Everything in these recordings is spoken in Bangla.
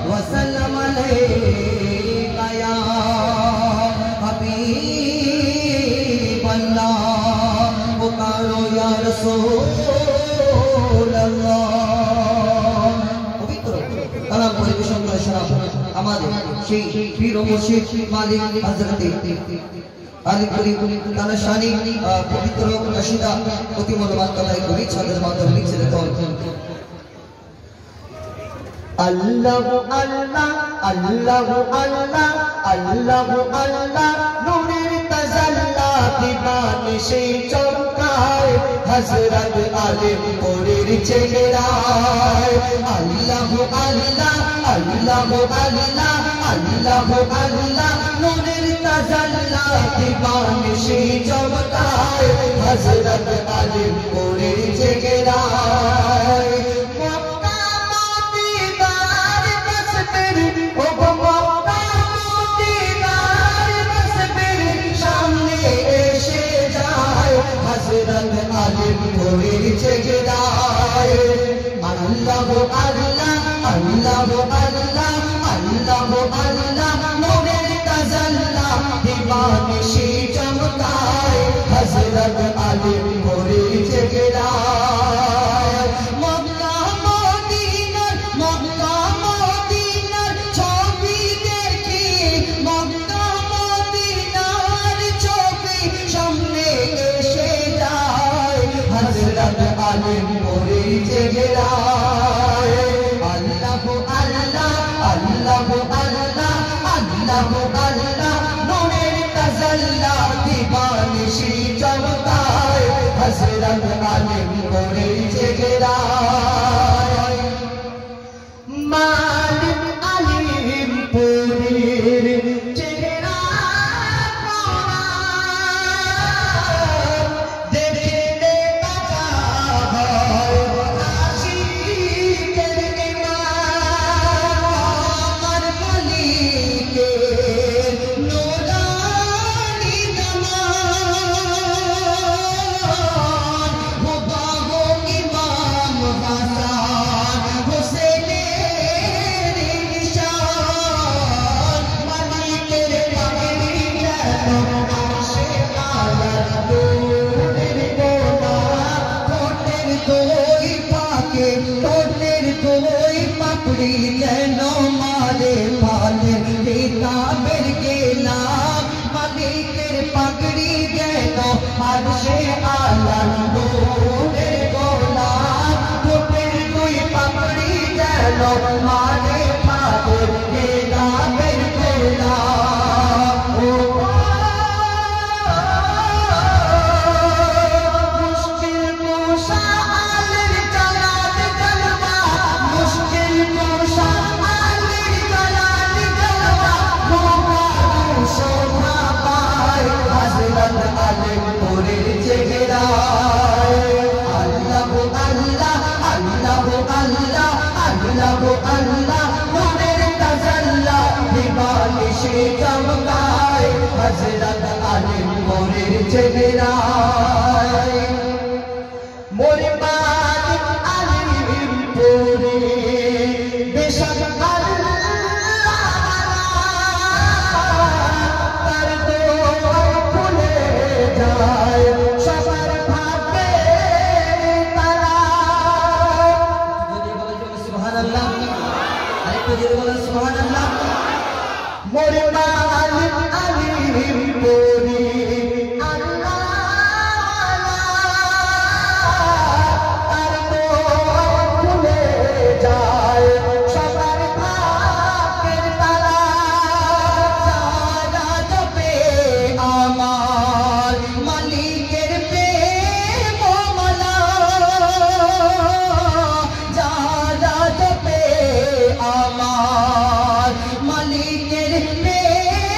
वसल्लम अलैका या हबीब अल्लाह पुकारो या रसूल अल्लाह पवित्र कलाम পরিবেশন করে শোনাবো আমাদের সেই পীর ও মুর্শিদ মালিক হযরত আলী করিম তাআলা শানি পবিত্র কশিদা অতি মূল্যবান কথাই কবি ছাদের মাধ্যমে লিখে রেখেছেন আল্লাহ আল্লাহ আল্লাহ আল্লাহ আল্লাহ আল্লাহ নূরের তাজাল্লা দিবানিশে চমকায় হযরত আলীপুরের চেহারায় আল্লাহ আল্লাহ আল্লাহ আল্লাহ আল্লাহ আল্লাহ নূরের তাজাল্লা দিবানিশে চমকায় হযরত আলীপুরের চেহারায় আলীপুরের চেহারায় আল্লাহ আল্লাহ আল্লাহ আল্লাহ আল্লাহ আল্লাহ নূরের তাজাল্লা দিবানিশে চমকায় হযরত আলীপুরের চেহারায় মক্কা মদিনার ছবি দেখি মক্কা মদিনার ছবি সামনে এসে যায় হযরত আলীপুরের চেহারায় আল্লাহ আল্লাহ আল্লাহ আল্লাহ আল্লাহ আল্লাহ নূরের তাজাল্লা দিবানিশে চমকায় হযরত আলীপুরের চেহারায় মালিক আলীপুরের চেহারা দেখলে তাজা হয় আশিকের ইমান আমার মালিকের নুরানি জামান হুবাহু ইমাম হাসান হুসেনের নিশান মালিকের পাগড়ি যেন আরশে আলার নূরের গোলা ঠোঁটের দুই পাকে ঠোঁটের দুই পাপড়ি যেন মারে ফালের কিতাবের গেলাম মালিকের পাগড়ি যেন আরশে আলার নূরের গোলা ঠোঁটের দুই পাপড়ি যেন মারে ফালের কিতাবের গেলাম মুশকিল কুশা আলীর জালাল জলওয়া মুশকিল কুশা আলীর জালাল জলওয়া মোহাম্মদ শোভা পায় হযরত আলীপুরের চেহারায় আল্লাহ আল্লাহ আল্লাহ আল্লাহ আল্লাহ আল্লাহ নূরের তাজাল্লা দিবানিশে চমকায় হযরত আলীপুরের চেহারায় মোর মালিক আলীপুরে বেশক আল্লাহ তার দোয়ার খুলে যায় সবার ভাগ্যে তারা যদি বলেন সুবহানাল্লাহ আরেকটু যদি বলেন সুবহানাল্লাহ মোর মালিক আলীপুরে মালিকের প্রেম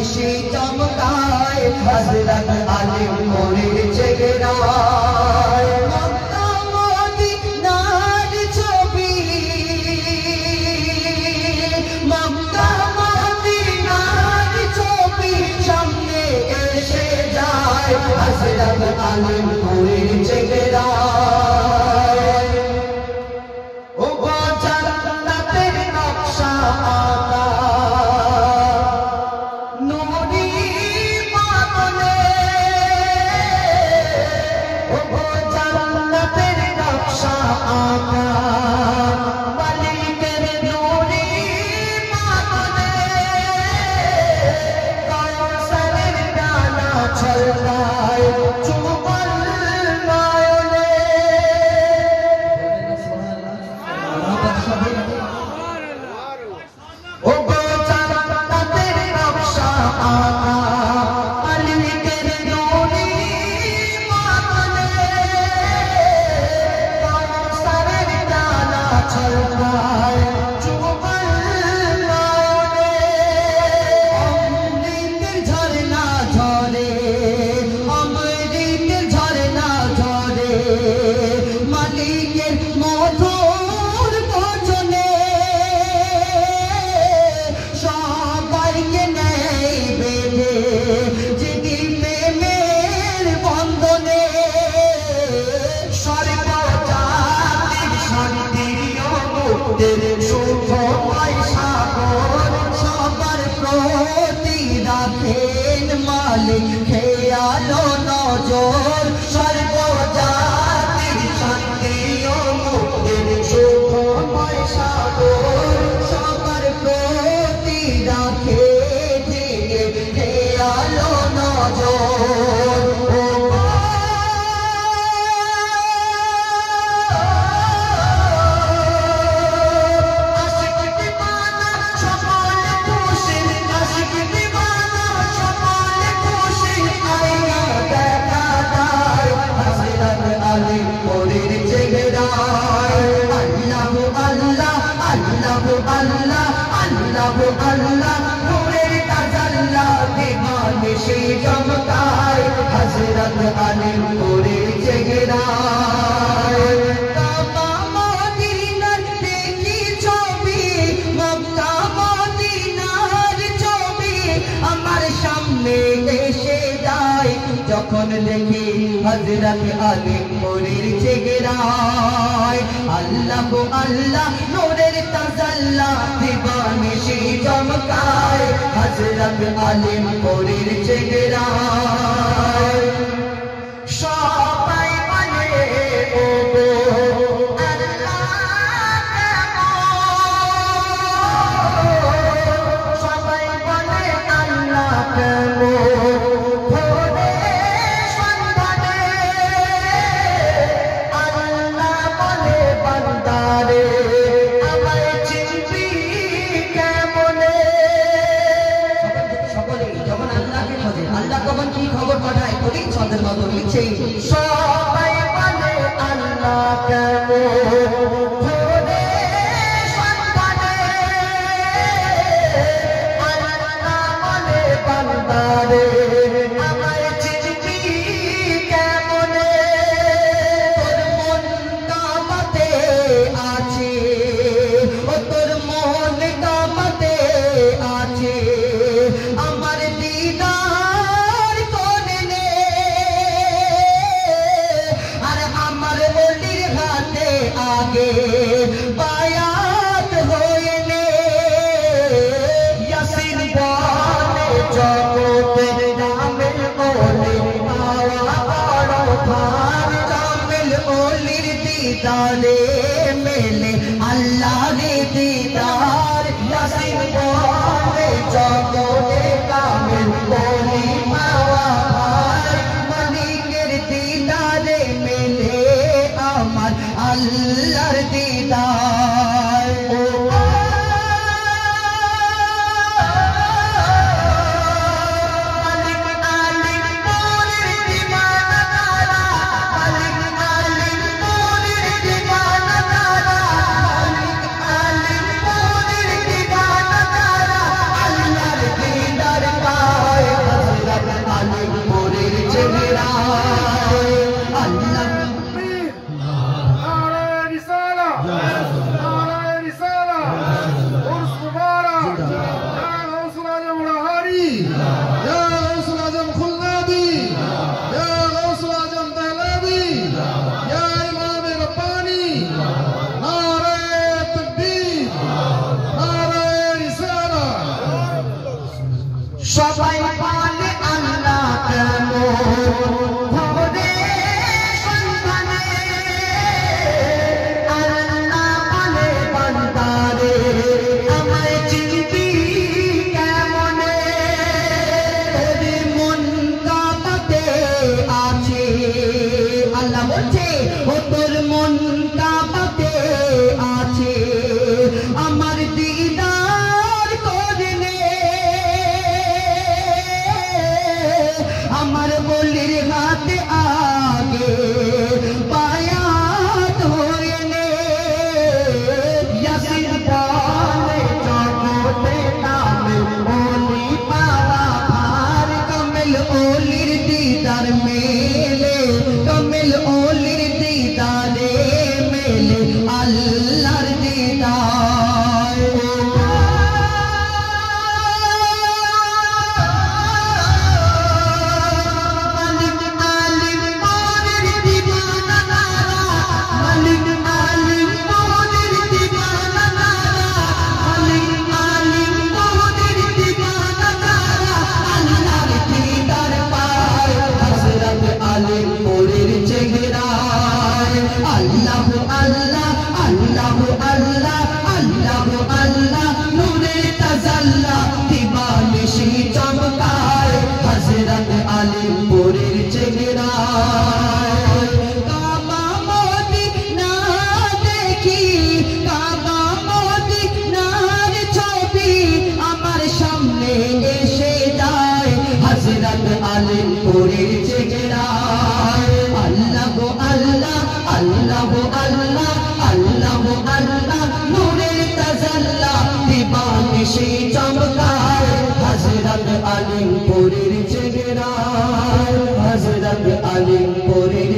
বেশি চমকায় হযরত আলী মোরের চেহারায় মক্কা মদিনার ছবি মক্কা মদিনার ছবি সামনে এসে যায় হযরত আলী মোরের চেহারায় ও জান্নাতের নকশা আঁকা নূরি বাদলে ও জান্নাতের নকশা আঁকা মালিকের নূরি বাদলে কাউসারের ডানা ছলকায় চুবল নয়নে ও জান্নাতের নকশা আঁকা মালিকের নূরি বাদলে কাউসারের ডানা ছলকায় চুবল নয়নে অমৃতের ঝরনা ঝরে অমৃতের ঝরনা ঝরে মালিকের মধুর ভজনে সবাইকে নেই বেঁধে যদি প্রেমের বন্ধনে সর্বজাতির শান্তির ও মুক্তির সুখময় সাগর সবার প্রতি রাখেন মালিক খেয়াল ও নজর সর্বজাতির শান্তি ও মুক্তির সুখময় সাগর সবার প্রতি রাখেন খেয়াল ও নজর আশিক দিওয়ানা সকল খুশি আশিক দিওয়ানা সকল খুশি আইনা দেখা যায় হযরত আলী মোরের চেহারায় আল্লাহু আল্লাহ আল্লাহু আল্লাহ আল্লাহু আল্লাহ নূরের তাজাল্লা দিবানিশি চমকায় হযরত আলী মোরের চেহারায় কাবা মদিনার দেখি ছবি মক্কা মদিনার ছবি আমার সামনে এসে যায় যখন দেখি হযরত আলী মোরের চেহারায় আল্লাহু আল্লাহ নূরের তাজাল্লা দিবানিশি চমকায় হযরত আলী মোরের চেহারায় সবাই বলে ও গো আল্লাহ কেমন সবাই বলে আল্লাহ কেমন ভোরে সন্ধানে আল্লাহ বলে বান্দারে আমায় চিনবি কেমনে সকলে যখন আল্লাহকে খোঁজে আল্লাহ কখন কি খবর পাঠায় বলি ছন্দের মতো লিখছে সবাই বলে আল্লাহ কেমন ভোরে সন্ধানে আল্লাহ বলে বান্দারে আমায় চিনবি কেমনে তোর মন কামাতে আছে ও তোর মন কামাতে আছে আমার দিদার করে নে আর আমার বলির হাতে আগে বায়াত হয়ে নে ইয়াসিন বলে জগতের জামিল ওলি পাওয়া বড় ভার জামিল ওলির দিদারে মেলে আল্লাহর দিদার ইয়াসিন বলে জগতে কামিল ওলি পাওয়া ভার মালিকের দিদারে মেলে আমার আল্লাহর দিদার মালিক আলী মোরের দিওয়ানা তারা মালিক আলী মোরের দিওয়ানা তারা মালিক আলী মোরের দিওয়ানা তারা আল্লাহর দিদার পা আল্লাহ আল্লাহ আল্লাহ নূরে তাজাল্লা দিবানিশি চমকায় হযরত আলিমপুরের চেহারায় কাবা মদিনা দেখি কাবা মদিনার ছবি আমার সামনে এসে যায় হযরত আলিমপুরের চেহারায় আল্লাহ গো আল্লাহ আল্লাহ গো আল্লাহ আল্লাহ গো আল্লাহ নূরে তাজাল্লা দিবানিশি চমকায় হযরত আলিমপুরের চেহারায় হযরত আলিমপুরের